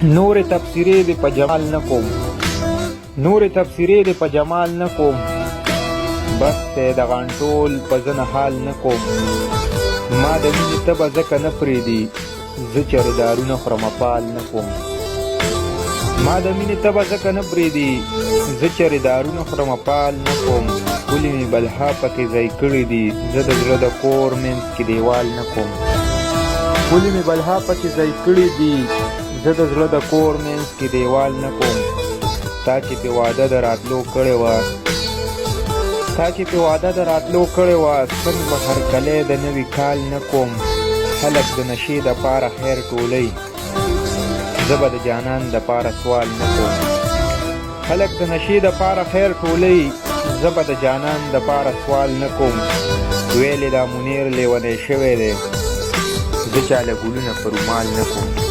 نور تبصرې دې په جمال نه کوم، نور تبصرې دې په جمال نه کوم، بس دی د غانټول په زنه حال نه کوم. ما د مینې تبه ځکه نه پرېږدي زه چېرې دارونه خورم پال نه کوم. ما د مینې تبه ځکه نه پرېږدي زه چېرې دارونه خورم پال نه کوم. ولې مې بلها پکې ځای کړي دي زه د زړه د کور منځ کې دیوال نه کوم. ولې مې بلها پکې ځای کړي دي زه د زړه د کور منځ کې دیوال نه کوم. تا چې پې واده د راتلو کړې وه، تا چې پې واده د راتلو کړې وه، څنګ به هرکلی د نوي کال نه کوم. خلک د نشې دپاره خیر ټولۍ زه به د جانان دپاره سوال نه کوم. خلک د نشې دپاره خیر ټولۍ زه به د جانان دپاره سوال نه کوم. ویلې دا منیر لیونی شوی دی زه چاله ګلونه په رومال نه کوم.